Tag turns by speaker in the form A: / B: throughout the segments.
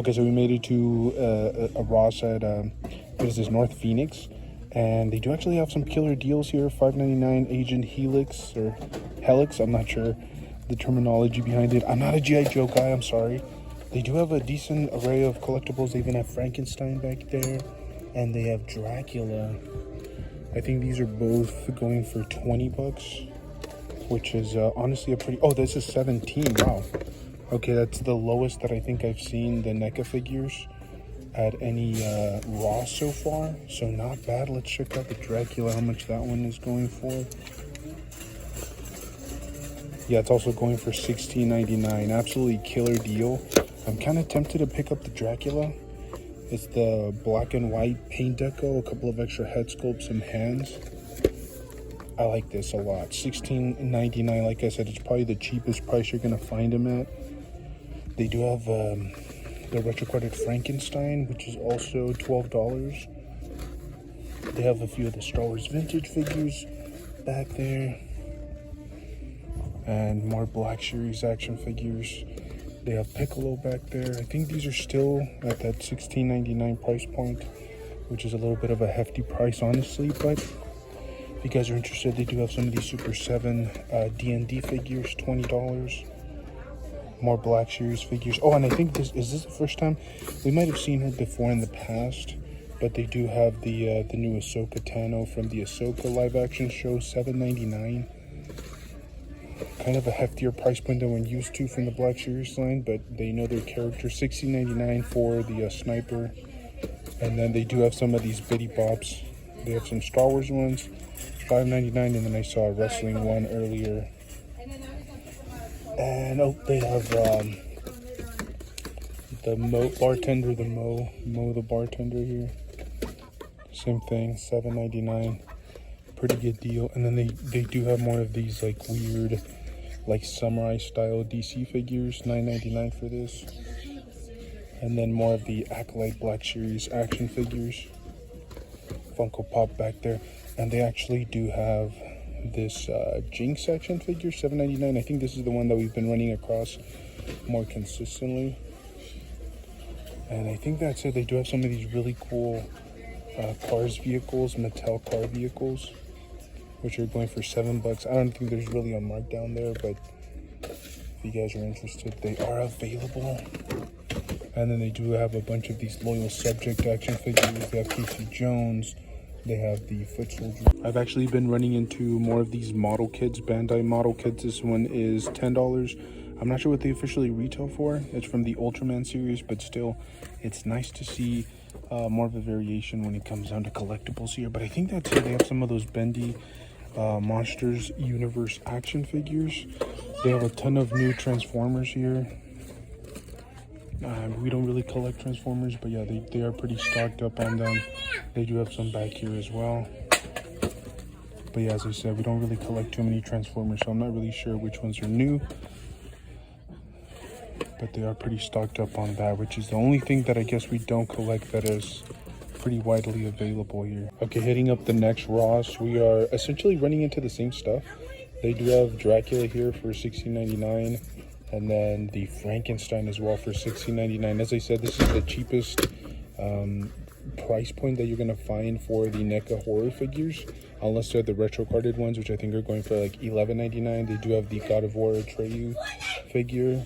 A: Okay, so we made it to a Ross at what is this, North Phoenix, and they do actually have some killer deals here. $5.99 Agent Helix or Helix. I'm not sure the terminology behind it. I'm not a GI Joe guy. I'm sorry. They do have a decent array of collectibles. They even have Frankenstein back there, and they have Dracula. I think these are both going for 20 bucks, which is honestly a pretty. Oh, this is 17. Wow. Okay, that's the lowest that I think I've seen the NECA figures at any Ross so far. So not bad. Let's check out the Dracula, how much that one is going for. Yeah, it's also going for $16.99. Absolutely killer deal. I'm kind of tempted to pick up the Dracula. It's the black and white paint deco, a couple of extra head sculpts and hands. I like this a lot. $16.99. Like I said, it's probably the cheapest price you're gonna find them at. They do have the retro-carded Frankenstein, which is also $12. They have a few of the Star Wars vintage figures back there, and more Black Series action figures. They have Piccolo back there. I think these are still at that $16.99 price point, which is a little bit of a hefty price, honestly. But if you guys are interested, they do have some of these Super 7 D&D figures, $20. More Black Series figures. Oh, and I think this is the first time? We might have seen her before in the past, but they do have the new Ahsoka Tano from the Ahsoka live action show, $7.99. Kind of a heftier price point than we're used to from the Black Series line, but they know their character. $16.99 for the sniper. And then they do have some of these Bitty Bops. They have some Star Wars ones, $5.99, and then I saw a wrestling one earlier. And oh, they have the Mo bartender, the Mo the bartender here. Same thing, $7.99. Pretty good deal. And then they do have more of these like weird, like samurai style DC figures, $9.99 for this. And then more of the Acolyte Black Series action figures. Funko Pop back there. And they actually do have this Jinx action figure, $7.99. I think this is the one that we've been running across more consistently. And I think that's it. They do have some of these really cool Cars vehicles, Mattel car vehicles, which are going for $7. I don't think there's really a markdown there, but if you guys are interested, they are available. And then they do have a bunch of these Loyal Subject action figures. They have Casey Jones. They have the Foot Soldier. I've actually been running into more of these model kits, Bandai model kits. This one is $10. I'm not sure what they officially retail for. It's from the Ultraman series, but still, it's nice to see more of a variation when it comes down to collectibles here. But I think that's it. They have some of those bendy Monsters Universe action figures. They have a ton of new Transformers here. We don't really collect Transformers, but yeah, they are pretty stocked up on them. They do have some back here as well. But yeah, as I said, we don't really collect too many Transformers, so I'm not really sure which ones are new. But they are pretty stocked up on that, which is the only thing that I guess we don't collect that is pretty widely available here. Okay, hitting up the next Ross, we are essentially running into the same stuff. They do have Dracula here for $16.99. And then the Frankenstein as well for $16.99. As I said, this is the cheapest price point that you're going to find for the NECA horror figures, unless they're the retro-carded ones, which I think are going for like $11.99. They do have the God of War Atreyu figure,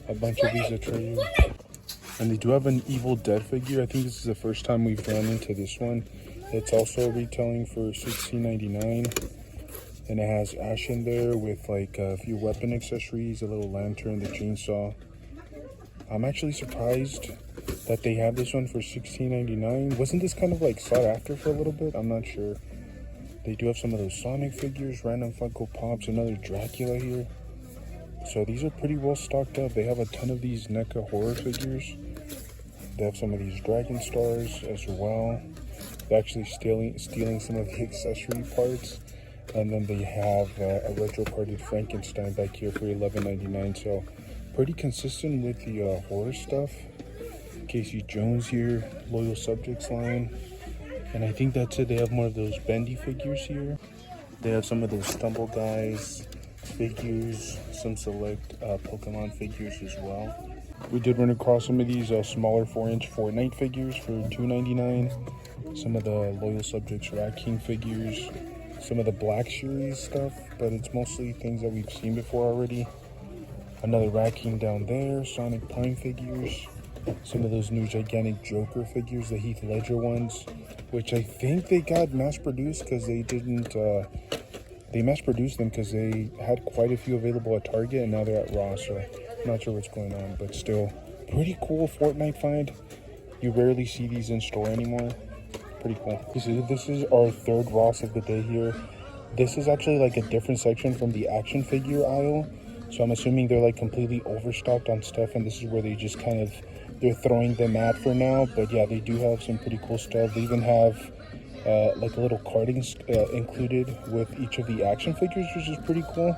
A: a bunch of these Atreyu. And they do have an Evil Dead figure. I think this is the first time we've run into this one. It's also retailing for $16.99. And it has Ash in there with like a few weapon accessories, a little lantern, the chainsaw. I'm actually surprised that they have this one for $16.99. Wasn't this kind of like sought after for a little bit? I'm not sure. They do have some of those Sonic figures, random Funko Pops, another Dracula here. So these are pretty well stocked up. They have a ton of these NECA horror figures. They have some of these Dragon Stars as well. They're actually stealing some of the accessory parts. And then they have a retro-carded Frankenstein back here for $11.99. So pretty consistent with the horror stuff. Casey Jones here, Loyal Subjects line. And I think that's it. They have more of those bendy figures here. They have some of those Stumble Guys figures, some select Pokemon figures as well. We did run across some of these smaller 4-inch Fortnite figures for $2.99. Some of the Loyal Subjects Rat King figures. Some of the Black Series stuff, but it's mostly things that we've seen before already. Another Rat King down there. Sonic Prime figures. Some of those new gigantic Joker figures, the Heath Ledger ones, which I think they got mass-produced because they didn't... they mass-produced them because they had quite a few available at Target, and now they're at Ross, so I'm not sure what's going on, but still, pretty cool Fortnite find. You rarely see these in store anymore. Pretty cool. This is our third Ross of the day here. This is actually like a different section from the action figure aisle, so I'm assuming they're like completely overstocked on stuff, and this is where they just kind of, they're throwing them at for now. But yeah, they do have some pretty cool stuff. They even have like a little carding included with each of the action figures, which is pretty cool.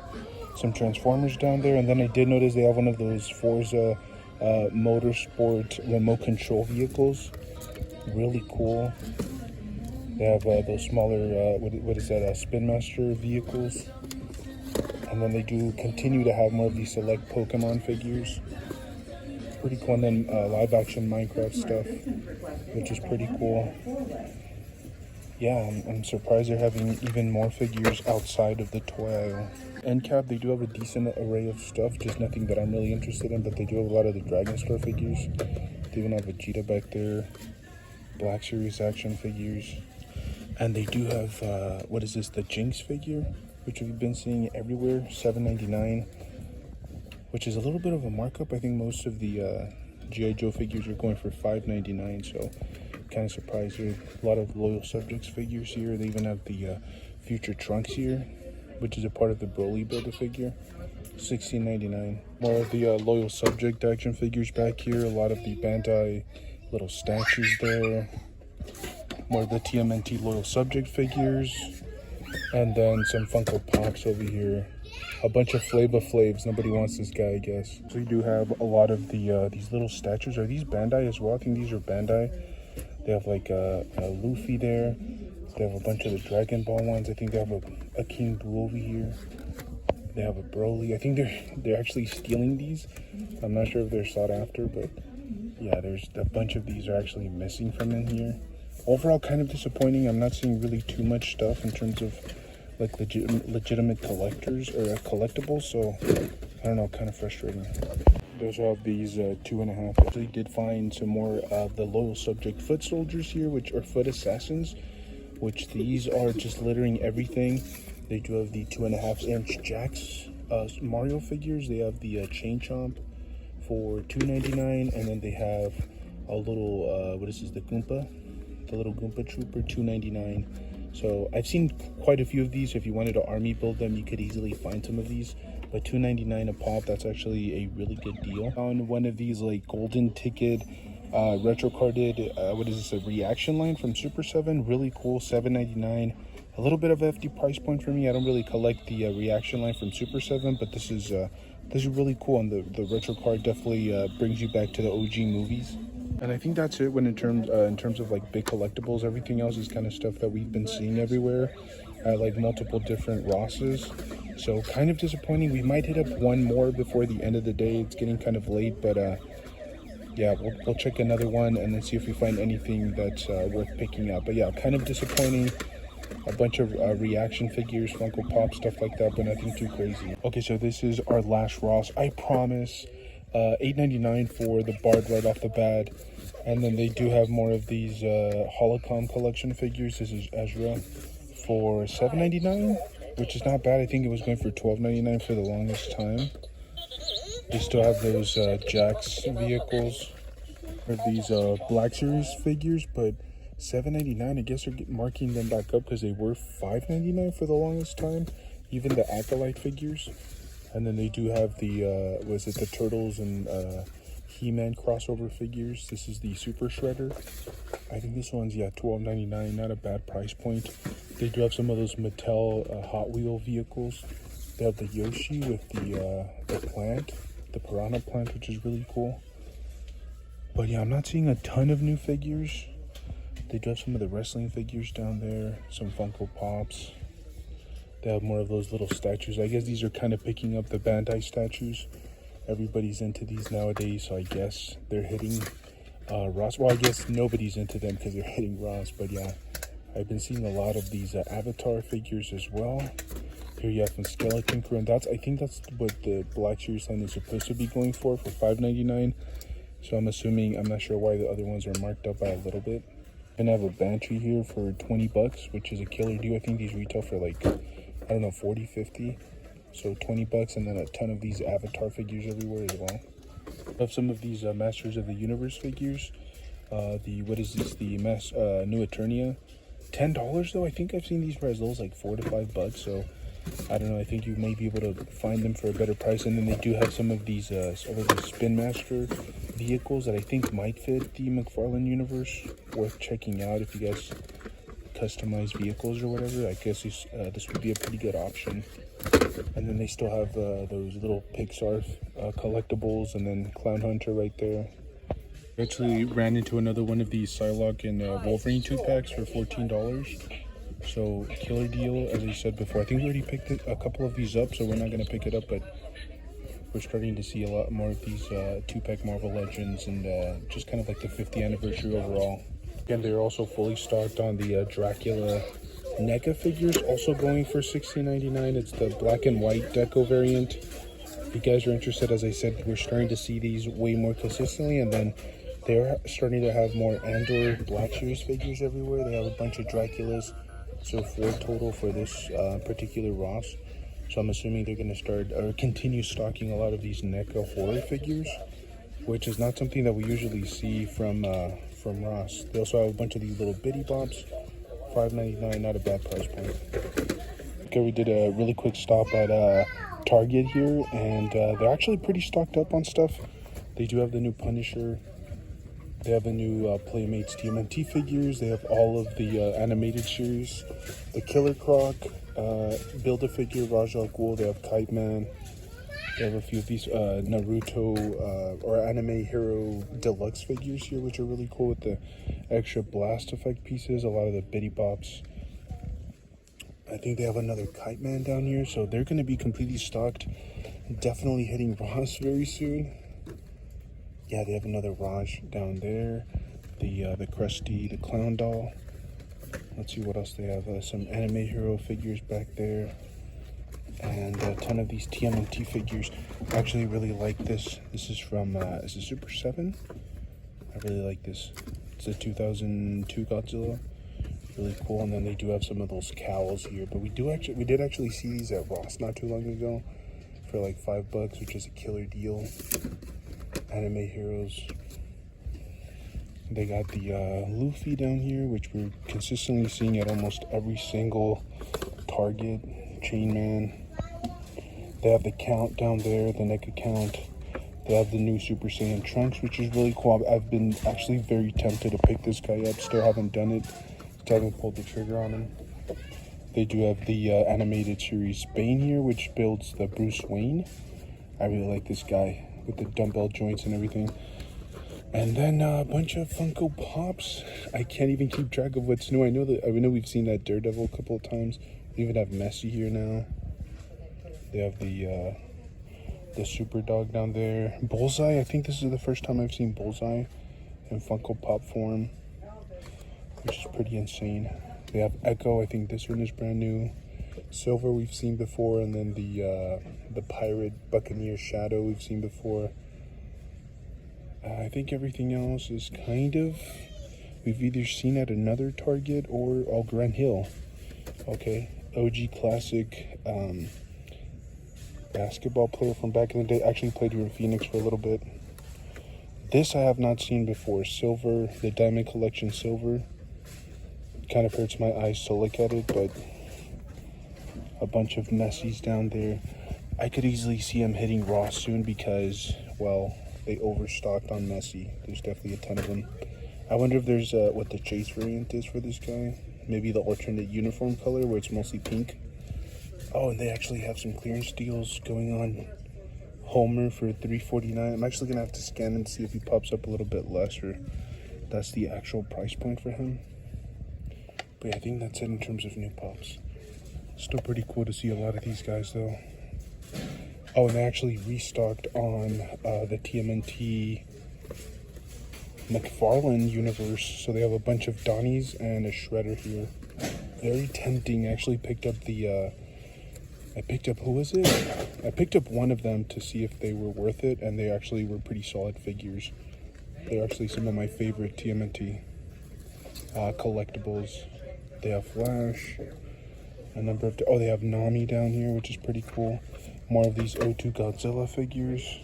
A: Some Transformers down there, and then I did notice they have one of those Forza Motorsport remote control vehicles. Really cool. They have those smaller, what is that, Spin Master vehicles. And then they do continue to have more of these select Pokemon figures. Pretty cool. And then live action Minecraft stuff, which is pretty cool. Yeah, I'm surprised they're having even more figures outside of the toy aisle. End cap, they do have a decent array of stuff, just nothing that I'm really interested in, but they do have a lot of the Dragon Star figures. They even have Vegeta back there, Black Series action figures. And they do have, what is this, the Jinx figure, which we've been seeing everywhere, $7.99, which is a little bit of a markup. I think most of the G.I. Joe figures are going for $5.99, so kind of surprised. There's a lot of Loyal Subjects figures here. They even have the Future Trunks here, which is a part of the Broly Build-A-Figure, $16.99. More of the Loyal Subject action figures back here. A lot of the Bandai little statues there. More of the TMNT Loyal Subject figures. And then some Funko Pops over here. A bunch of Flava Flavs. Nobody wants this guy, I guess. So you do have a lot of the these little statues. Are these Bandai as well? I think these are Bandai. They have like a Luffy there. They have a bunch of the Dragon Ball ones. I think they have a King Boo over here. They have a Broly. I think they're actually stealing these. I'm not sure if they're sought after, but yeah, there's a bunch of these are actually missing from in here. Overall, kind of disappointing. I'm not seeing really too much stuff in terms of like legitimate collectors or collectibles. So I don't know, kind of frustrating. Those have these 2.5. I actually did find some more of the Loyal Subject foot soldiers here, which are foot assassins, which these are just littering everything. They do have the 2.5-inch Jax Mario figures. They have the Chain Chomp for $2.99, and then they have a little what is this, the Goomba, the little Goomba Trooper, $2.99. So I've seen quite a few of these. If you wanted to army build them, you could easily find some of these. But $2.99 a pop, that's actually a really good deal. On one of these like golden ticket retro carded, what is this, a reaction line from Super 7, really cool, $7.99. A little bit of a hefty price point for me. I don't really collect the reaction line from Super 7, but this is really cool, and the retro card definitely brings you back to the OG movies. And I think that's it when in terms of like big collectibles. Everything else is kind of stuff that we've been seeing everywhere at like multiple different Rosses. So kind of disappointing. We might hit up one more before the end of the day. It's getting kind of late, but yeah, we'll check another one and then see if we find anything that's worth picking up. But yeah, kind of disappointing. A bunch of reaction figures, Funko Pop, stuff like that, but nothing too crazy. Okay, so this is our last Ross. I promise. $8.99 for the Bard right off the bat. And then they do have more of these Holocom collection figures. This is Ezra for $7.99, which is not bad. I think it was going for $12.99 for the longest time. They still have those Jax vehicles, or these Black Series figures, but $7.99. I guess they're marking them back up because they were $5.99 for the longest time. Even the Acolyte figures. And then they do have the was it the Turtles and He-Man crossover figures. This is the Super Shredder. I think this one's, yeah, $12.99. Not a bad price point. They do have some of those Mattel Hot Wheel vehicles. They have the Yoshi with the plant, the Piranha plant, which is really cool. But yeah, I'm not seeing a ton of new figures. They do have some of the wrestling figures down there, some Funko Pops. They have more of those little statues. I guess these are kind of picking up the Bandai statues. Everybody's into these nowadays, so I guess they're hitting Ross. Well, I guess nobody's into them because they're hitting Ross, but yeah, I've been seeing a lot of these Avatar figures as well. Here you have some Skeleton Crew, and I think that's what the Black Series line is supposed to be going for $5.99. So I'm assuming, I'm not sure why the other ones are marked up by a little bit. And I have a Banshee here for 20 bucks, which is a killer deal. I think these retail for like, I don't know, 40, 50. So 20 bucks, and then a ton of these Avatar figures everywhere as well. I have some of these Masters of the Universe figures. What is this? The New Eternia. $10 though. I think I've seen these for as low as like $4 to $5. So I don't know. I think you may be able to find them for a better price. And then they do have some of these Spin Master vehicles that I think might fit the McFarlane universe. Worth checking out if you guys customize vehicles or whatever. I guess this would be a pretty good option. And then they still have those little Pixar collectibles, and then Clown Hunter right there. I actually ran into another one of these Psylocke and Wolverine 2-packs for $14. So killer deal, as I said before. I think we already picked a couple of these up, so we're not going to pick it up, but we're starting to see a lot more of these 2-pack Marvel Legends, and just kind of like the 50th anniversary overall. Again, they're also fully stocked on the Dracula NECA figures, also going for $16.99. It's the black and white deco variant. If you guys are interested, as I said, we're starting to see these way more consistently, and then they're starting to have more Andor Black Series figures everywhere. They have a bunch of Draculas, so 4 total for this particular Ross. So I'm assuming they're going to start or continue stocking a lot of these NECA horror figures, which is not something that we usually see from Ross. They also have a bunch of these little bitty bops. $5.99, not a bad price point. Okay, we did a really quick stop at Target here, and they're actually pretty stocked up on stuff. They do have the new Punisher. They have the new Playmates TMNT figures. They have all of the animated series. The Killer Croc, Build-A-Figure, Ra's al Ghul. They have Kite Man. They have a few of these Naruto or Anime Hero Deluxe figures here, which are really cool with the extra blast effect pieces. A lot of the bitty bops. I think they have another Kite Man down here, so they're going to be completely stocked. Definitely hitting Ross very soon. Yeah, they have another Raj down there. The Krusty, the Clown Doll. Let's see what else they have. Some Anime Hero figures back there. And a ton of these TMNT figures. I actually really like this. This is from, is it Super 7? I really like this. It's a 2002 Godzilla. Really cool. And then they do have some of those cowls here. But we did actually see these at Ross not too long ago for like $5, which is a killer deal. Anime Heroes. They got the Luffy down here, which we're consistently seeing at almost every single Target. Chain Man. They have the Count down there, the NECA Count. They have the new Super Saiyan Trunks, which is really cool. I've been actually very tempted to pick this guy up. Still haven't done it. Still haven't pulled the trigger on him. They do have the animated series Bane here, which builds the Bruce Wayne. I really like this guy with the dumbbell joints and everything. And then a bunch of Funko Pops. I can't even keep track of what's new. I know we've seen that Daredevil a couple of times. We even have Messi here now. They have the Super Dog down there. Bullseye, I think this is the first time I've seen Bullseye in Funko Pop form, which is pretty insane. They have Echo, I think this one is brand new. Silver we've seen before, and then the Pirate Buccaneer Shadow we've seen before. I think everything else is kind of, we've either seen at another Target or Grand Hill. Okay, OG classic basketball player from back in the day. Actually played here in Phoenix for a little bit. This I have not seen before. Silver, the Diamond Collection Silver. Kind of hurts my eyes to look at it, but a bunch of Messies down there. I could easily see him hitting Ross soon because, well, they overstocked on Messi. There's definitely a ton of them. I wonder if there's what the Chase variant is for this guy. Maybe the alternate uniform color where it's mostly pink. Oh, and they actually have some clearance deals going on. Homer for $3.49. I'm actually gonna have to scan and see if he pops up a little bit less, or that's the actual price point for him. But yeah, I think that's it in terms of new pops. Still pretty cool to see a lot of these guys though. Oh, and they actually restocked on the TMNT McFarlane universe. So they have a bunch of Donnies and a Shredder here. Very tempting. I actually picked up the, I picked up, who was it? I picked up one of them to see if they were worth it, and they actually were pretty solid figures. They're actually some of my favorite TMNT collectibles. They have Flash, a number of, oh, they have Nami down here, which is pretty cool. More of these O2 Godzilla figures.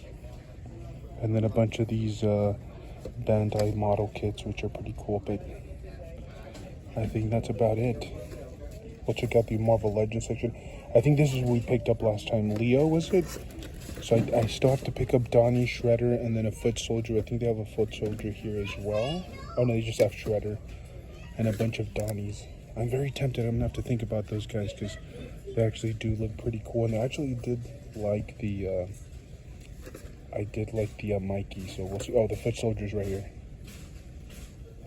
A: And then a bunch of these Bandai model kits, which are pretty cool, but I think that's about it. We'll check out the Marvel Legends section. I think this is what we picked up last time. Leo, was it? So I still have to pick up Donnie, Shredder, and then a Foot Soldier. I think they have a Foot Soldier here as well. Oh no, they just have Shredder and a bunch of Donnies. I'm very tempted. I'm gonna have to think about those guys because they actually do look pretty cool. And I actually did like the, Mikey. So we'll see. Oh, the Foot Soldier's right here.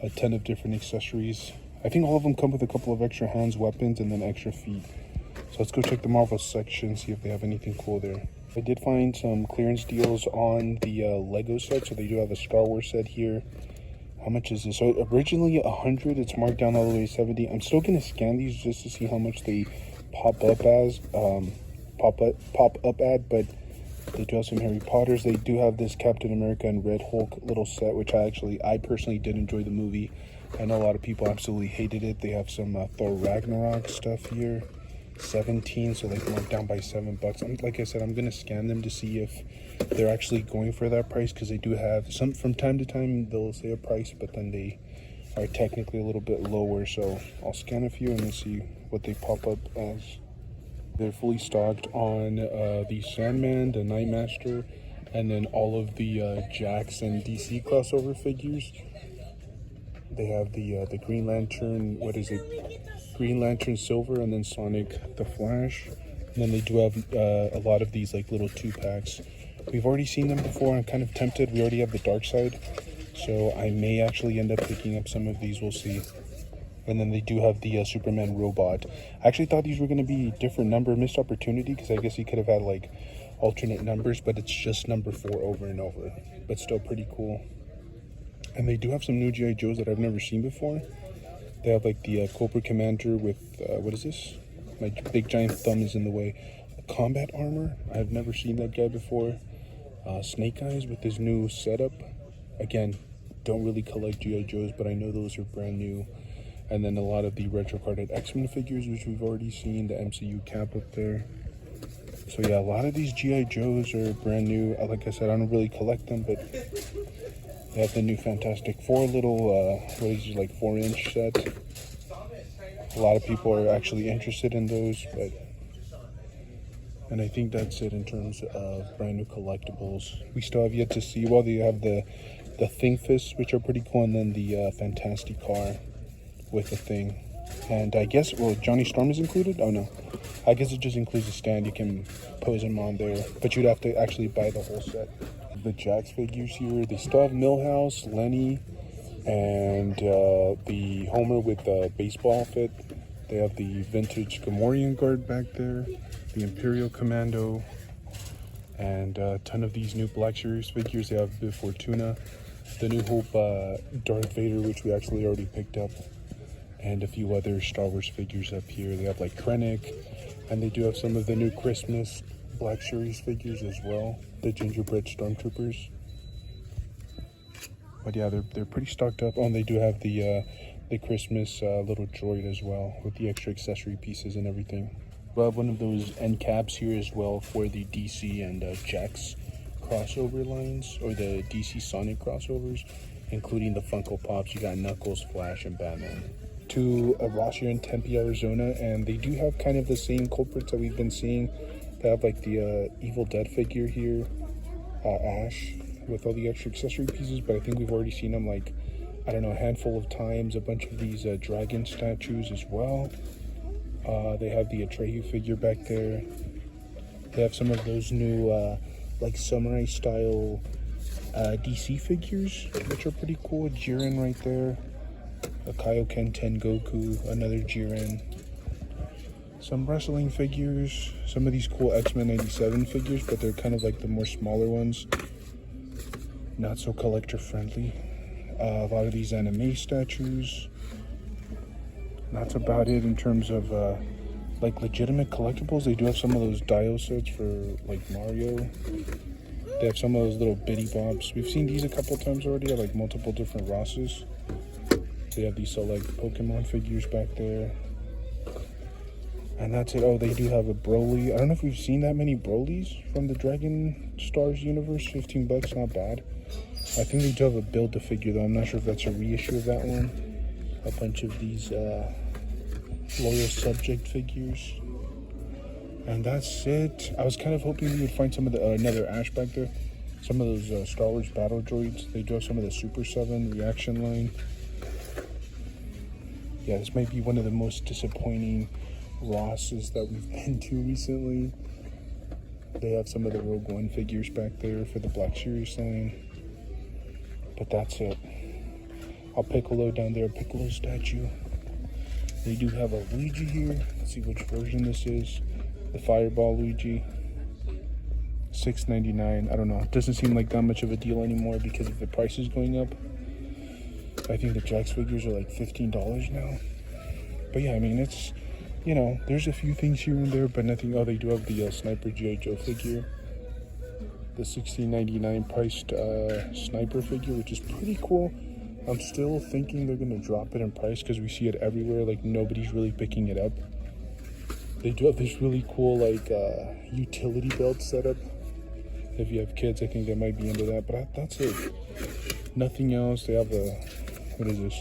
A: A ton of different accessories. I think all of them come with a couple of extra hands, weapons, and then extra feet. So let's go check the Marvel section, see if they have anything cool there. I did find some clearance deals on the Lego set. So they do have a Star Wars set here. How much is this? So originally 100, it's marked down all the way to 70. I'm still gonna scan these just to see how much they pop up as, pop up at, but they do have some Harry Potters. They do have this Captain America and Red Hulk little set, which I personally did enjoy the movie. I know a lot of people absolutely hated it. They have some Thor Ragnarok stuff here, 17, so like marked down by $7. Like I said, I'm gonna scan them to see if they're actually going for that price, because they do have some, from time to time they'll say a price, but then they are technically a little bit lower. So I'll scan a few and then see what they pop up as. They're fully stocked on the Sandman, the Nightmaster, and then all of the Jax and DC crossover figures. They have the Green Lantern, what is it? Green Lantern Silver, and then Sonic the Flash. And then they do have a lot of these like little 2-packs. We've already seen them before. I'm kind of tempted. We already have the Dark Side, so I may actually end up picking up some of these. We'll see. And then they do have the Superman robot. I actually thought these were going to be different number, missed opportunity, because I guess he could have had like alternate numbers, but it's just number 4 over and over. But still pretty cool. And they do have some new G.I. Joes that I've never seen before. They have like the Cobra Commander with, what is this? My big giant thumb is in the way. Combat armor. I've never seen that guy before. Snake Eyes with his new setup. Again, don't really collect G.I. Joes, but I know those are brand new. And then a lot of the retro-carded X-Men figures, which we've already seen. The MCU cap up there. So yeah, a lot of these G.I. Joes are brand new. Like I said, I don't really collect them, but they have the new Fantastic Four little, what is it, like 4-inch set. A lot of people are actually interested in those, but, and I think that's it in terms of brand new collectibles. We still have yet to see, well, they have the Thing Fists, which are pretty cool, and then the Fantastic Car with the Thing. And I guess, well, Johnny Storm is included? Oh no, I guess it just includes a stand. You can pose him on there, but you'd have to actually buy the whole set. The Jax figures here, they still have Millhouse, Lenny, and the Homer with the baseball outfit. They have the vintage Gamorrean guard back there, the Imperial Commando, and a ton of these new Black Series figures. They have Bib Fortuna, the New Hope Darth Vader, which we actually already picked up, and a few other Star Wars figures up here. They have like Krennic, and they do have some of the new Christmas Black Series figures as well, the gingerbread stormtroopers. But yeah, they're pretty stocked up. Oh, and they do have the Christmas little droid as well, with the extra accessory pieces and everything. We have one of those end caps here as well for the DC and Jax crossover lines, or the DC Sonic crossovers, including the Funko Pops. You got Knuckles, Flash, and Batman. To Ross here in Tempe, Arizona, and they do have kind of the same culprits that we've been seeing. They have like the Evil Dead figure here, Ash, with all the extra accessory pieces, but I think we've already seen them like, I don't know, a handful of times. A bunch of these dragon statues as well. They have the Atreyu figure back there. They have some of those new like samurai style DC figures, which are pretty cool. Jiren right there. A Kaioken Tengoku, another Jiren. Some wrestling figures, some of these cool X-Men 97 figures, but they're kind of like the more smaller ones. Not so collector friendly. A lot of these anime statues. That's about it in terms of like legitimate collectibles. They do have some of those Dio sets for like Mario. They have some of those little bitty bobs. We've seen these a couple times already at like multiple different Rosses. They have these select Pokemon figures back there. And that's it. Oh, they do have a Broly. I don't know if we've seen that many Brolys from the Dragon Stars universe. 15 bucks, not bad. I think they do have a Build-A-Figure though. I'm not sure if that's a reissue of that one. A bunch of these Loyal Subject figures. And that's it. I was kind of hoping we would find some of the another Ash back there. Some of those Star Wars battle droids. They do have some of the Super 7 reaction line. Yeah, this might be one of the most disappointing Rosses that we've been to recently. They have some of the Rogue One figures back there for the Black Series line. But that's it. I'll Piccolo down there, Piccolo statue. They do have a Luigi here. Let's see which version this is. The Fireball Luigi. $6.99. I don't know. It doesn't seem like that much of a deal anymore because of the prices going up. I think the Jax figures are like $15 now. But yeah, I mean, it's, you know, there's a few things here and there, but nothing. Oh, they do have the Sniper G.I. Joe figure. The $16.99 priced Sniper figure, which is pretty cool. I'm still thinking they're going to drop it in price because we see it everywhere. Like, nobody's really picking it up. They do have this really cool, like, utility belt setup. If you have kids, I think they might be into that. But that's it. Nothing else. They have a, what is this?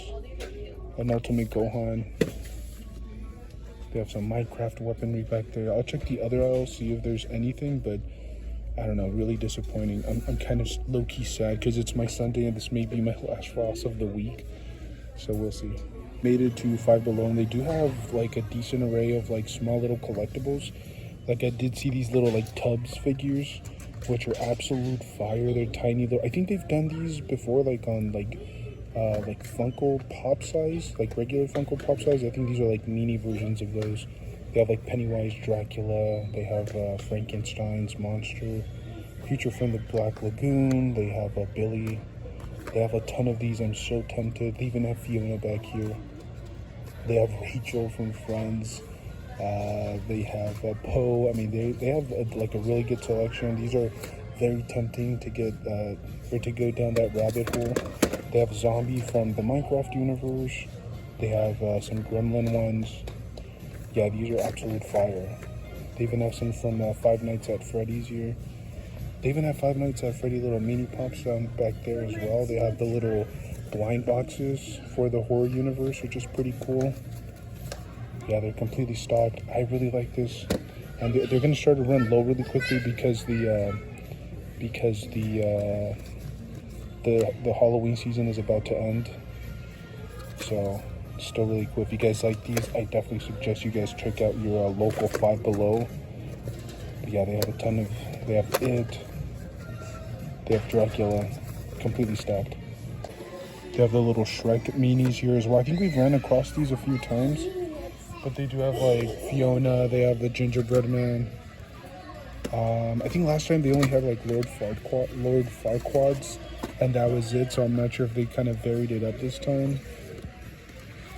A: An Ultimate Gohan. They have some Minecraft weaponry back there. I'll check the other aisle, see if there's anything, but I don't know, really disappointing. I'm kind of low-key sad because it's my Sunday and this may be my last Ross of the week. So we'll see. Made it to Five Below, and they do have like a decent array of like small little collectibles. Like I did see these little like Tubbs figures, which are absolute fire. They're tiny little. I think they've done these before, like on like Funko Pop size, like regular Funko Pop size. I think these are like mini versions of those. They have like Pennywise, Dracula. They have Frankenstein's monster, Creature from the Black Lagoon. They have Billy. They have a ton of these. I'm so tempted. They even have Fiona back here. They have Rachel from Friends. They have Poe. I mean, they have like a really good selection. These are very tempting to get or to go down that rabbit hole. They have Zombie from the Minecraft universe. They have some Gremlin ones. Yeah, these are absolute fire. They even have some from Five Nights at Freddy's here. They even have Five Nights at Freddy little mini pops down back there as well. They have the little blind boxes for the horror universe, which is pretty cool. Yeah, they're completely stocked. I really like this, and they're going to start to run low really quickly because the Halloween season is about to end. So still really cool. If you guys like these, I definitely suggest you guys check out your local Five Below. But yeah, they have a ton of. They have It. They have Dracula, completely stacked. They have the little Shrek minis here as well. I think we've ran across these a few times, but they do have like Fiona. They have the Gingerbread Man. I think last time they only had like Lord Farquaad's, and that was it. So I'm not sure if they kind of varied it up this time.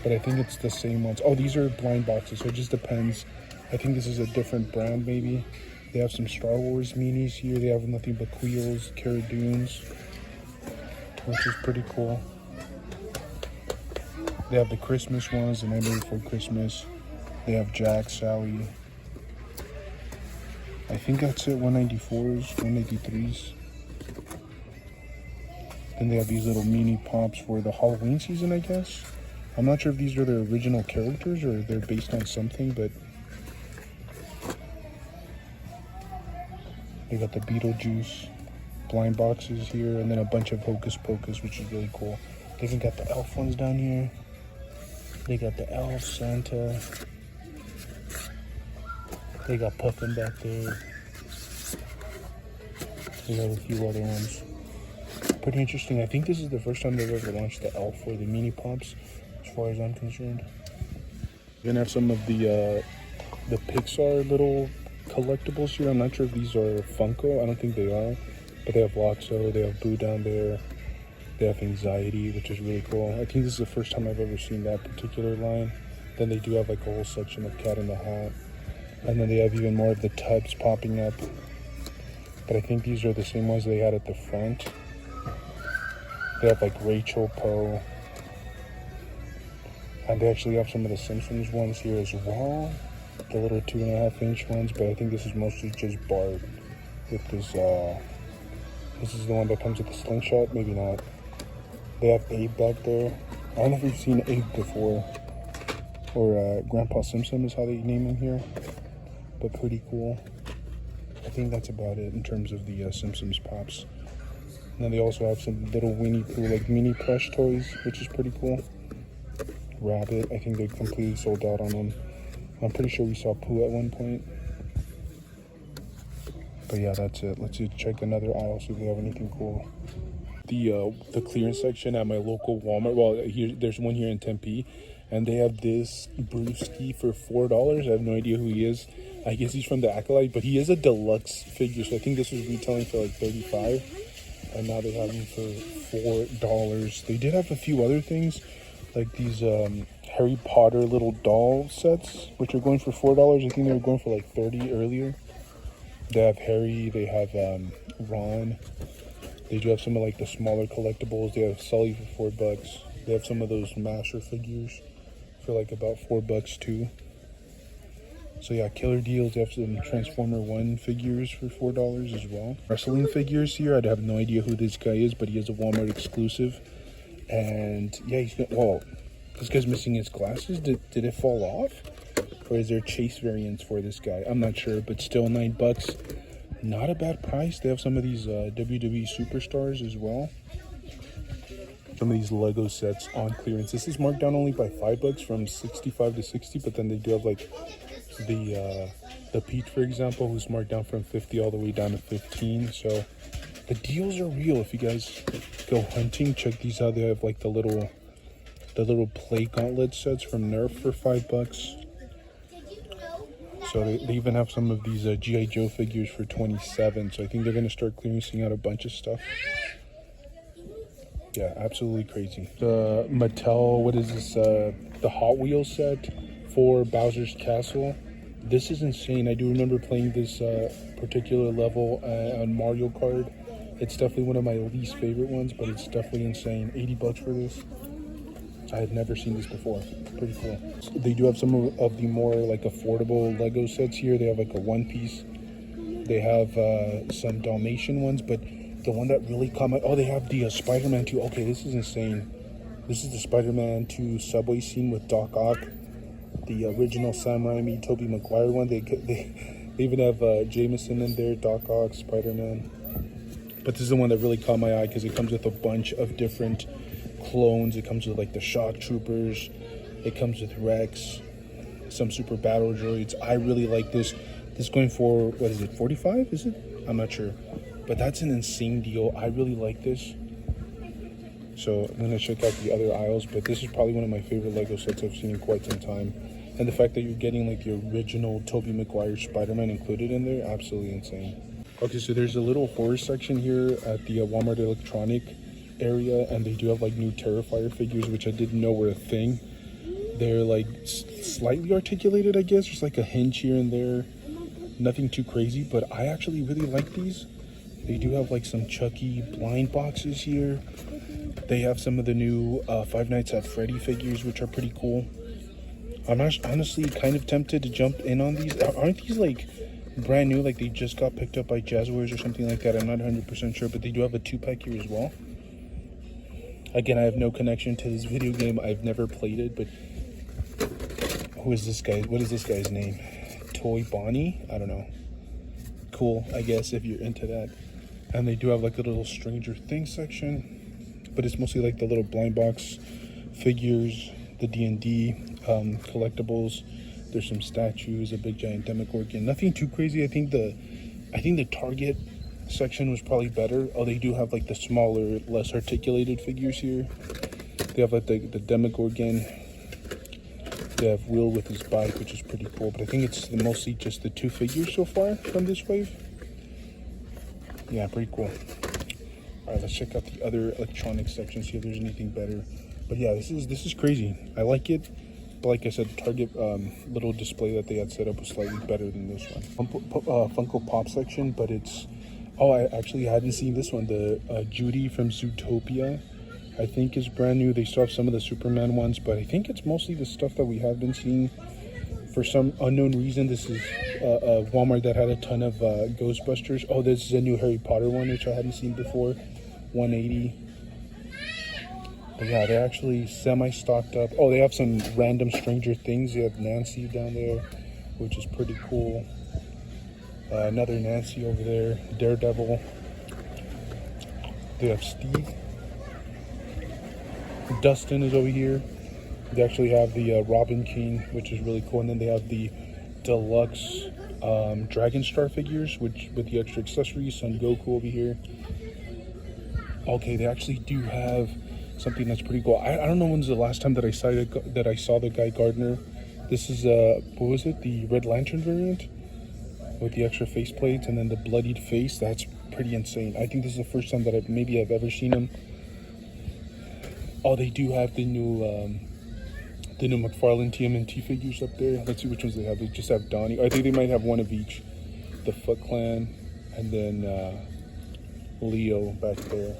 A: But I think it's the same ones. Oh, these are blind boxes, so it just depends. I think this is a different brand, maybe. They have some Star Wars minis here. They have nothing but Queals, Cara Dunes, which is pretty cool. They have the Christmas ones, The Nightmare Before Christmas. They have Jack, Sally. I think that's it, 194s, 183s. Then they have these little mini pops for the Halloween season, I guess. I'm not sure if these are their original characters or they're based on something, but they got the Beetlejuice blind boxes here, and then a bunch of Hocus Pocus, which is really cool. They even got the elf ones down here. They got the elf, Santa. They got Puffin back there. They got a few other ones. Pretty interesting. I think this is the first time they've ever launched the elf or the mini pops, as far as I'm concerned. We're gonna have some of the the Pixar little collectibles here. I'm not sure if these are Funko. I don't think they are. But they have Lotso, they have Boo down there. They have Anxiety, which is really cool. I think this is the first time I've ever seen that particular line. Then they do have like a whole section of Cat in the Hat. And then they have even more of the tubs popping up. But I think these are the same ones they had at the front. They have like Rachel, Poe. And they actually have some of the Simpsons ones here as well. The little 2.5-inch ones, but I think this is mostly just Bart with this, this is the one that comes with the slingshot, maybe not. They have Abe back there. I don't know if you've seen Abe before, or Grandpa Simpson is how they name him here, but pretty cool. I think that's about it in terms of the Simpsons pops. And then they also have some little Winnie Pooh, like mini plush toys, which is pretty cool. Rabbit, I think they completely sold out on them. I'm pretty sure we saw Pooh at one point. But yeah, that's it. Let's check another aisle, see if they have anything cool. The clearance section at my local Walmart. Well, there's one here in Tempe, and they have this Brewski for $4. I have no idea who he is. I guess he's from the Acolyte, but he is a deluxe figure, so I think this was retailing for like $35, and now they have him for $4. They did have a few other things, like these Harry Potter little doll sets, which are going for $4. I think they were going for like $30 earlier. They have Harry, they have Ron. They do have some of like the smaller collectibles. They have Sully for $4. They have some of those Masher figures for like about $4 too. So yeah, killer deals. They have some Transformer 1 figures for $4 as well. Wrestling figures here. I have no idea who this guy is, but he is a Walmart exclusive. And yeah, this guy's missing his glasses. Did it fall off? Or is there chase variants for this guy? I'm not sure, but still $9. Not a bad price. They have some of these WWE superstars as well. Some of these Lego sets on clearance. This is marked down only by $5 from 65 to 60, but then they do have like the Pete, for example, who's marked down from 50 all the way down to 15. So the deals are real. If you guys go hunting, check these out. They have like the little play gauntlet sets from Nerf for $5. So they even have some of these G.I. Joe figures for $27. So I think they're going to start clearancing out a bunch of stuff. Yeah, absolutely crazy. The Mattel, what is this? The Hot Wheels set for Bowser's Castle. This is insane. I do remember playing this particular level on Mario Kart. It's definitely one of my least favorite ones, but it's definitely insane. $80 for this. I had never seen this before. Pretty cool. They do have some of the more like affordable Lego sets here. They have like a One Piece. They have some Dalmatian ones, but the one that really caught my... Oh, they have the Spider-Man 2. Okay, this is insane. This is the Spider-Man 2 subway scene with Doc Ock. The original Sam Raimi, Tobey Maguire one. They even have Jameson in there, Doc Ock, Spider-Man. But this is the one that really caught my eye because it comes with a bunch of different clones. It comes with like the Shock Troopers. It comes with Rex, some Super Battle Droids. I really like this. This is going for, what is it, 45? Is it? I'm not sure. But that's an insane deal. I really like this. So I'm going to check out the other aisles. But this is probably one of my favorite Lego sets I've seen in quite some time. And the fact that you're getting like the original Tobey Maguire Spider-Man included in there, absolutely insane. Okay, so there's a little horror section here at the Walmart electronic area. And they do have like new Terrifier figures, which I didn't know were a thing. They're like slightly articulated, I guess. There's like a hinge here and there. Nothing too crazy, but I actually really like these. They do have like some Chucky blind boxes here. They have some of the new Five Nights at Freddy figures, which are pretty cool. I'm honestly kind of tempted to jump in on these. Aren't these like brand new? Like they just got picked up by Jazzwares or something like that. I'm not 100% sure, but they do have a 2-pack here as well. Again, I have no connection to this video game. I've never played it, but who is this guy? What is this guy's name? Toy Bonnie? I don't know. Cool, I guess, if you're into that. And they do have like a little Stranger Things section, but it's mostly like the little blind box figures, the D&D collectibles. There's some statues, a big giant Demogorgon. Nothing too crazy. I think the Target section was probably better. Oh, they do have like the smaller, less articulated figures here. They have like the Demogorgon. They They have Will with his bike, which is pretty cool. But I think it's mostly just the 2 figures so far from this wave. Yeah, pretty cool. All right, let's check out the other electronics section, see if there's anything better. But yeah, this is crazy. I like it. But like I said, the Target little display that they had set up was slightly better than this one. Funko Pop section, but it's... Oh, I actually hadn't seen this one. The Judy from Zootopia, I think, is brand new. They still have some of the Superman ones, but I think it's mostly the stuff that we have been seeing. For some unknown reason, this is a Walmart that had a ton of Ghostbusters. Oh, this is a new Harry Potter one, which I hadn't seen before. 180. But yeah, they're actually semi-stocked up. Oh, they have some random Stranger Things. You have Nancy down there, which is pretty cool. Another Nancy over there. Daredevil. They have Steve. Dustin is over here. They actually have the Robin King, which is really cool. And then they have the deluxe Dragon Star figures, which with the extra accessories. Son Goku over here. Okay, they actually do have something that's pretty cool. I don't know when's the last time that I saw the Guy Gardner. This is what was it? The Red Lantern variant with the extra faceplates and then the bloodied face. That's pretty insane. I think this is the first time that I've ever seen him. Oh, they do have the new McFarlane TMNT figures up there. Let's see which ones they have. They just have Donnie. I think they might have one of each. The Foot Clan and then Leo back there.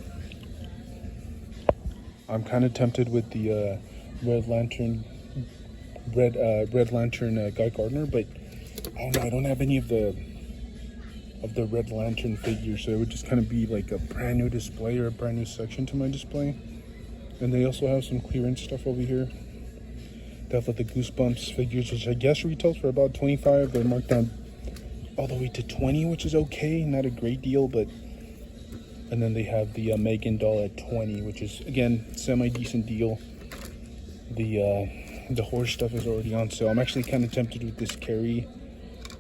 A: I'm kind of tempted with the Red Lantern Guy Gardner, but I don't know. I don't have any of the Red Lantern figures, so it would just kind of be like a brand new display or a brand new section to my display. And they also have some clearance stuff over here. They have like the Goosebumps figures, which I guess retails for about $25. They're marked down all the way to $20, which is okay. Not a great deal, but... And then they have the Megan doll at $20, which is, again, semi-decent deal. The horse stuff is already on sale. I'm actually kind of tempted with this Carrie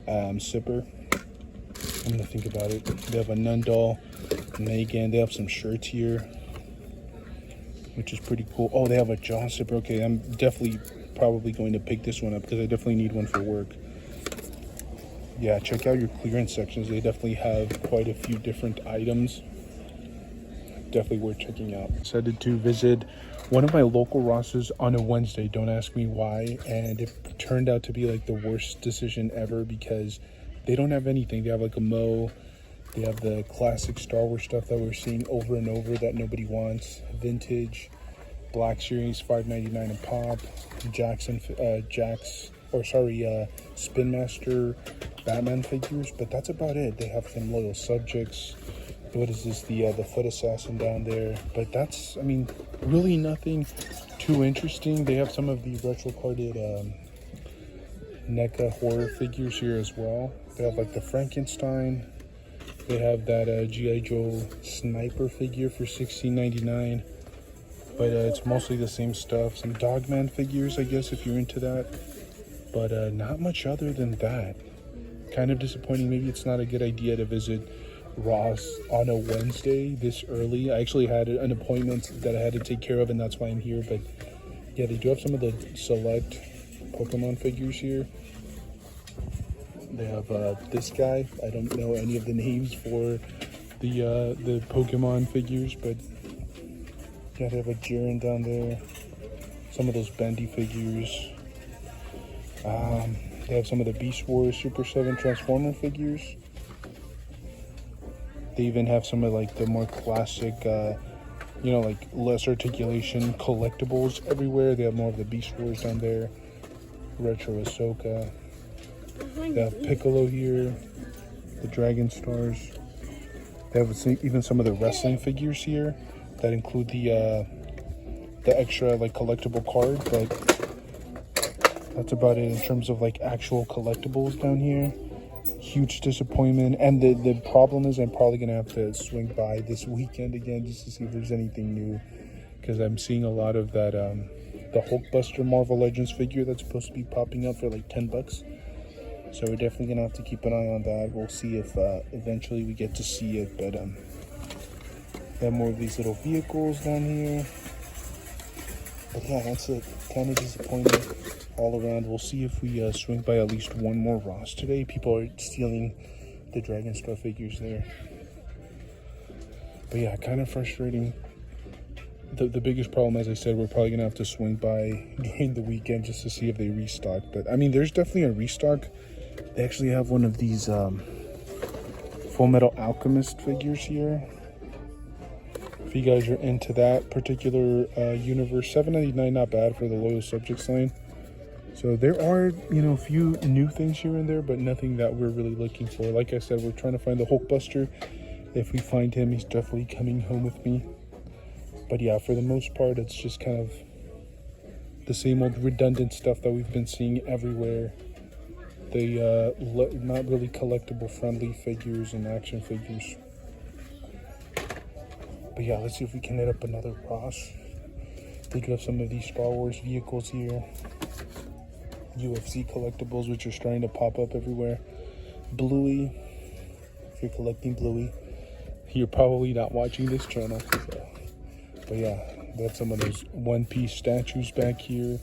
A: Sipper. I'm going to think about it. They have a Nun doll, Megan. They have some shirts here, which is pretty cool. Oh, they have a John Sipper. Okay, I'm definitely probably going to pick this one up because I definitely need one for work. Yeah, check out your clearance sections. They definitely have quite a few different items. Definitely worth checking out. Decided to visit one of my local Rosses on a Wednesday. Don't ask me why. And it turned out to be like the worst decision ever because they don't have anything. They have like a Moe. They have the classic Star Wars stuff that we're seeing over and over that nobody wants. Vintage, Black Series, $5.99 a pop. Spin Master Batman figures, but that's about it. They have some Loyal Subjects. What is this? The Foot Assassin down there. But that's, I mean, really nothing too interesting. They have some of the retro carded NECA horror figures here as well. They have like the Frankenstein. They have that G.I. Joe sniper figure for $16.99. But it's mostly the same stuff. Some Dogman figures, I guess, if you're into that. But not much other than that. Kind of disappointing. Maybe it's not a good idea to visit Ross on a Wednesday this early. I actually had an appointment that I had to take care of, and that's why I'm here. But yeah, they do have some of the select Pokemon figures here. They have this guy. I don't know any of the names for the Pokemon figures, but yeah, they have a Jiren down there. Some of those Bendy figures. They have some of the Beast Wars Super 7 Transformer figures. They even have some of like the more classic, like less articulation collectibles everywhere. They have more of the Beast Wars down there. Retro Ahsoka. They have Piccolo here. The Dragon Stars. They have even some of the wrestling figures here that include the extra like collectible card, but that's about it in terms of like actual collectibles down here. Huge disappointment. And the problem is I'm probably gonna have to swing by this weekend again just to see if there's anything new, because I'm seeing a lot of that the Hulkbuster Marvel Legends figure that's supposed to be popping up for like $10. So we're definitely gonna have to keep an eye on that. We'll see if eventually we get to see it. But they have more of these little vehicles down here. But yeah, that's it. Kind of disappointing all around. We'll see if we swing by at least one more Ross today. People are stealing the Dragon Star figures there. But yeah, kind of frustrating. The biggest problem, as I said, we're probably going to have to swing by during the weekend just to see if they restock. But I mean, there's definitely a restock. They actually have one of these Full Metal Alchemist figures here. If you guys are into that particular universe, $7.99, not bad for the Loyal Subjects line. So there are, you know, a few new things here and there, but nothing that we're really looking for. Like I said, we're trying to find the Hulkbuster. If we find him, he's definitely coming home with me. But yeah, for the most part, it's just kind of the same old redundant stuff that we've been seeing everywhere. The not really collectible friendly figures and action figures. But yeah, let's see if we can hit up another Ross. They do have some of these Star Wars vehicles here. UFC collectibles, which are starting to pop up everywhere. Bluey, if you're collecting Bluey, you're probably not watching this channel. So. But yeah, they have some of those One Piece statues back here.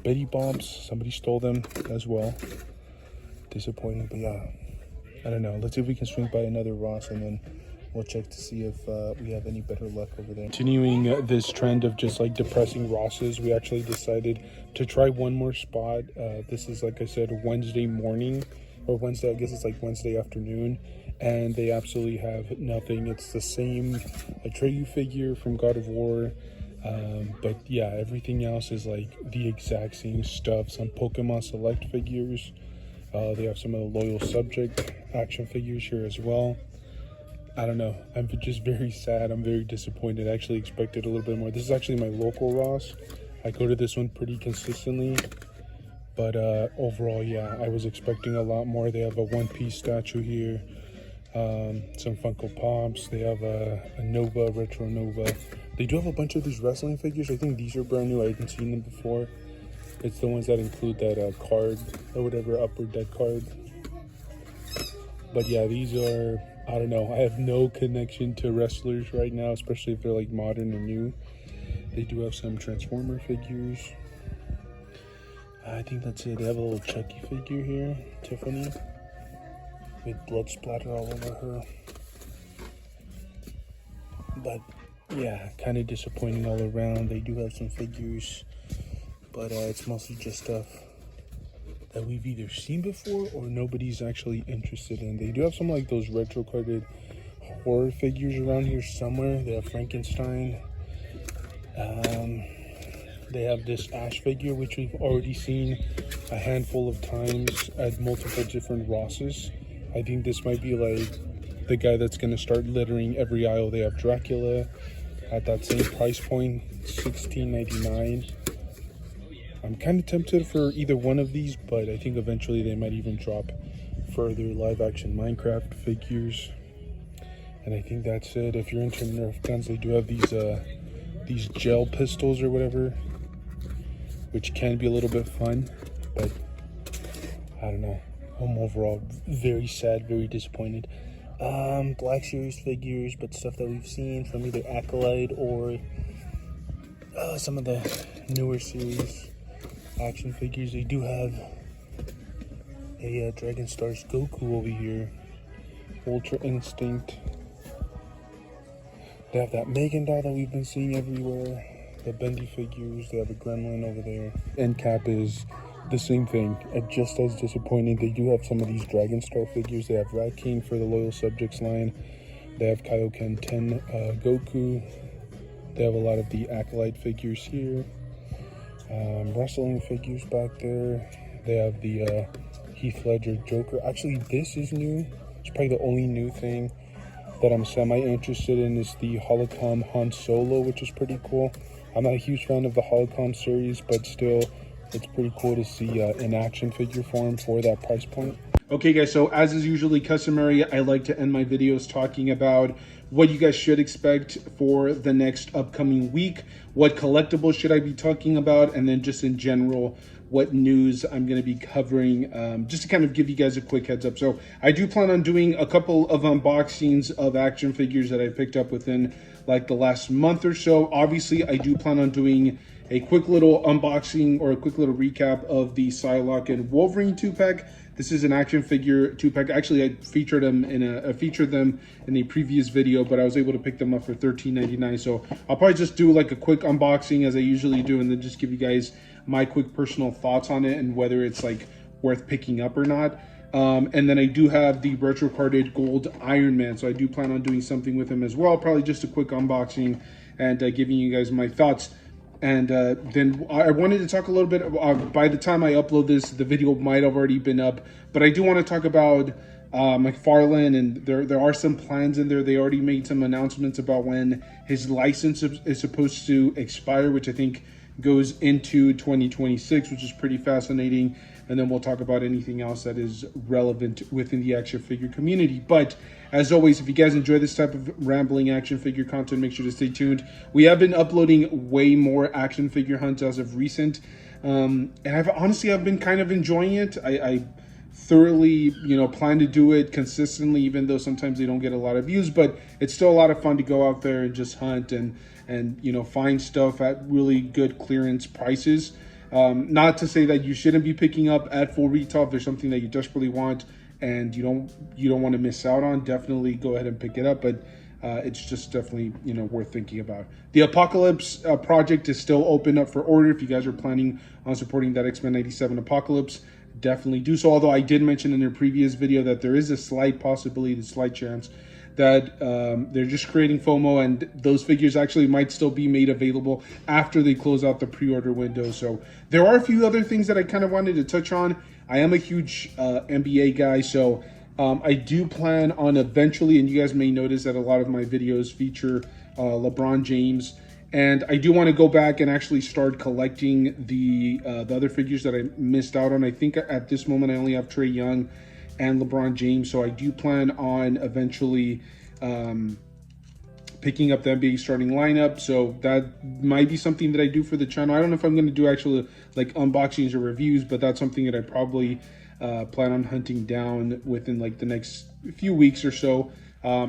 A: Betty Bombs, somebody stole them as well. Disappointing, but yeah, I don't know. Let's see if we can swing by another Ross and then we'll check to see if we have any better luck over there. Continuing this trend of just like depressing Rosses, we actually decided to try one more spot. This is, like I said, Wednesday morning, or Wednesday, I guess it's like Wednesday afternoon, and they absolutely have nothing. It's the same Atreyu figure from God of War, but yeah, everything else is like the exact same stuff. Some Pokemon Select figures. They have some of the Loyal Subject action figures here as well. I don't know. I'm just very sad. I'm very disappointed. I actually expected a little bit more. This is actually my local Ross. I go to this one pretty consistently. But overall, yeah, I was expecting a lot more. They have a One Piece statue here. Some Funko Pops. They have a Nova, Retro Nova. They do have a bunch of these wrestling figures. I think these are brand new. I haven't seen them before. It's the ones that include that card or whatever, Upper Deck card. But yeah, these are, I don't know. I have no connection to wrestlers right now, especially if they're like modern or new. They do have some Transformer figures. I think that's it. They have a little Chucky figure here, Tiffany, with blood splatter all over her. But yeah, kind of disappointing all around. They do have some figures, but it's mostly just stuff that we've either seen before or nobody's actually interested in. They do have some like those retro carded horror figures around here somewhere. They have Frankenstein. They have this Ash figure, which we've already seen a handful of times at multiple different Rosses. I think this might be like the guy that's going to start littering every aisle. They have Dracula at that same price point, $16.99. I'm kind of tempted for either one of these, but I think eventually they might even drop further live action Minecraft figures. And I think that's it. If you're into Nerf guns, they do have these gel pistols or whatever, which can be a little bit fun, but I don't know. I'm overall very sad, very disappointed. Black Series figures, but stuff that we've seen from either Acolyte or some of the newer series action figures. They do have a Dragon Stars Goku over here, Ultra Instinct. They have that Megan doll that we've been seeing everywhere. The Bendy figures. They have a Gremlin over there. End cap is the same thing, just as disappointing. They do have some of these Dragon Star figures. They have Rat King for the Loyal Subjects line. They have Kaioken 10 Goku. They have a lot of the Acolyte figures here. Wrestling figures back there. They have the Heath Ledger Joker. Actually, this is new. It's probably the only new thing that I'm semi-interested in is the Holocom Han Solo, which is pretty cool. I'm not a huge fan of the Holocom series, but still, it's pretty cool to see an action figure form for that price point. Okay guys, so as is usually customary, I like to end my videos talking about what you guys should expect for the next upcoming week, what collectibles should I be talking about, and then just in general, what news I'm going to be covering, just to kind of give you guys a quick heads up. So I do plan on doing a couple of unboxings of action figures that I picked up within like the last month or so. Obviously, I do plan on doing a quick little unboxing or a quick little recap of the Psylocke and Wolverine 2-pack. This is an action figure 2-pack. Actually, I featured them in a previous video, but I was able to pick them up for $13.99. So I'll probably just do like a quick unboxing as I usually do, and then just give you guys my quick personal thoughts on it and whether it's like worth picking up or not. And then I do have the retro carded gold Iron Man, so I do plan on doing something with him as well. Probably just a quick unboxing and giving you guys my thoughts. And then I wanted to talk a little bit, by the time I upload this, the video might have already been up, but I do want to talk about McFarlane, and there are some plans in there. They already made some announcements about when his license is supposed to expire, which I think goes into 2026, which is pretty fascinating. And then we'll talk about anything else that is relevant within the action figure community. But as always, if you guys enjoy this type of rambling action figure content, make sure to stay tuned. We have been uploading way more action figure hunts as of recent. And I've been kind of enjoying it. I thoroughly, plan to do it consistently, even though sometimes they don't get a lot of views, but it's still a lot of fun to go out there and just hunt and find stuff at really good clearance prices. Not to say that you shouldn't be picking up at full retail. If there's something that you desperately want and you don't want to miss out on, definitely go ahead and pick it up. But it's just definitely worth thinking about. The Apocalypse project is still open up for order. If you guys are planning on supporting that X-Men 97 Apocalypse, definitely do so. Although I did mention in a previous video that there is a slight possibility, the slight chance that they're just creating FOMO, and those figures actually might still be made available after they close out the pre-order window. So there are a few other things that I kind of wanted to touch on. I am a huge NBA guy, so I do plan on eventually, and you guys may notice that a lot of my videos feature LeBron James, and I do want to go back and actually start collecting the other figures that I missed out on. I think at this moment I only have Trae Young and LeBron James, so I do plan on eventually picking up the NBA starting lineup. So that might be something that I do for the channel. I don't know if I'm going to do actually like unboxings or reviews, but that's something that I probably plan on hunting down within like the next few weeks or so. I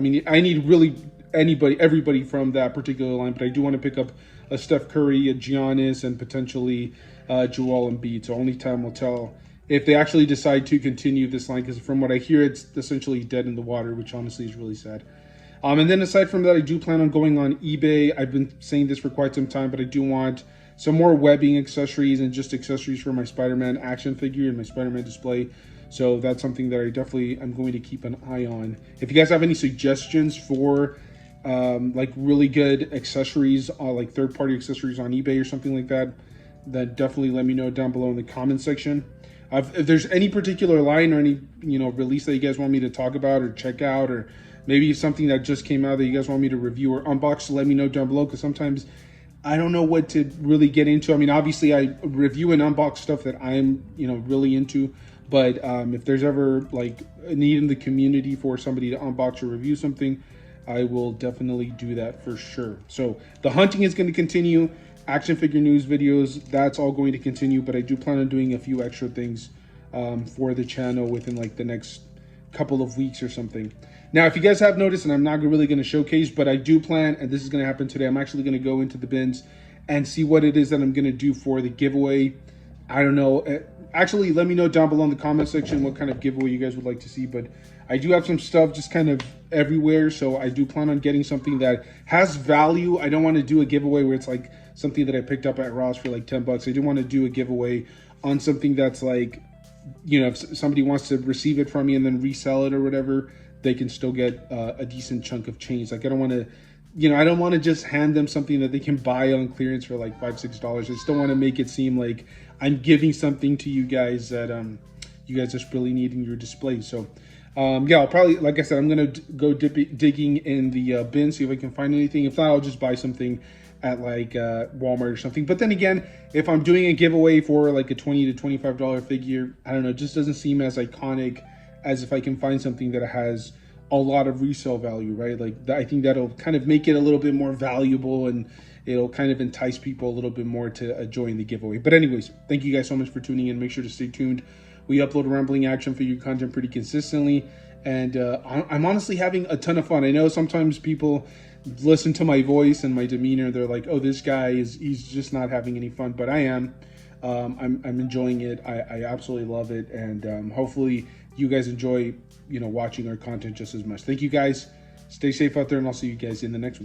A: need really everybody from that particular line, but I do want to pick up a Steph Curry, a Giannis, and potentially Joel Embiid. So only time will tell if they actually decide to continue this line, because from what I hear, it's essentially dead in the water, which honestly is really sad. And then aside from that, I do plan on going on eBay. I've been saying this for quite some time, but I do want some more webbing accessories and just accessories for my Spider-Man action figure and my Spider-Man display. So that's something that I definitely am going to keep an eye on. If you guys have any suggestions for like really good accessories, like third-party accessories on eBay or something like that, then definitely let me know down below in the comment section. If there's any particular line or any release that you guys want me to talk about or check out, or maybe something that just came out that you guys want me to review or unbox, let me know down below, because sometimes I don't know what to really get into. I mean, obviously I review and unbox stuff that I'm really into, but if there's ever like a need in the community for somebody to unbox or review something, I will definitely do that for sure. So the hunting is going to continue. Action figure news videos, that's all going to continue, but I do plan on doing a few extra things for the channel within like the next couple of weeks or something. Now, if you guys have noticed, and I'm not really going to showcase, but I do plan, and this is going to happen today, I'm actually going to go into the bins and see what it is that I'm going to do for the giveaway. I don't know. Actually, let me know down below in the comment section what kind of giveaway you guys would like to see, but I do have some stuff just kind of everywhere, so I do plan on getting something that has value. I don't want to do a giveaway where it's like something that I picked up at Ross for like 10 bucks. I do want to do a giveaway on something that's like, if somebody wants to receive it from me and then resell it or whatever, they can still get a decent chunk of change. Like I don't want to, I don't want to just hand them something that they can buy on clearance for like $5-6. I just don't want to make it seem like I'm giving something to you guys that you guys just really need in your display. So yeah, I'll probably, like I said, I'm gonna go digging in the bin, see if I can find anything. If not, I'll just buy something at like Walmart or something. But then again, if I'm doing a giveaway for like a $20 to $25 figure, I don't know, it just doesn't seem as iconic as if I can find something that has a lot of resale value, right? Like I think that'll kind of make it a little bit more valuable, and it'll kind of entice people a little bit more to join the giveaway. But anyways, thank you guys so much for tuning in. Make sure to stay tuned. We upload rambling action figure content pretty consistently, and I'm honestly having a ton of fun. I know sometimes people, listen to my voice and my demeanor, they're like, oh, this guy he's just not having any fun. But I am. I'm enjoying it. I absolutely love it, and hopefully you guys enjoy watching our content just as much. Thank you guys. Stay safe out there, and I'll see you guys in the next one.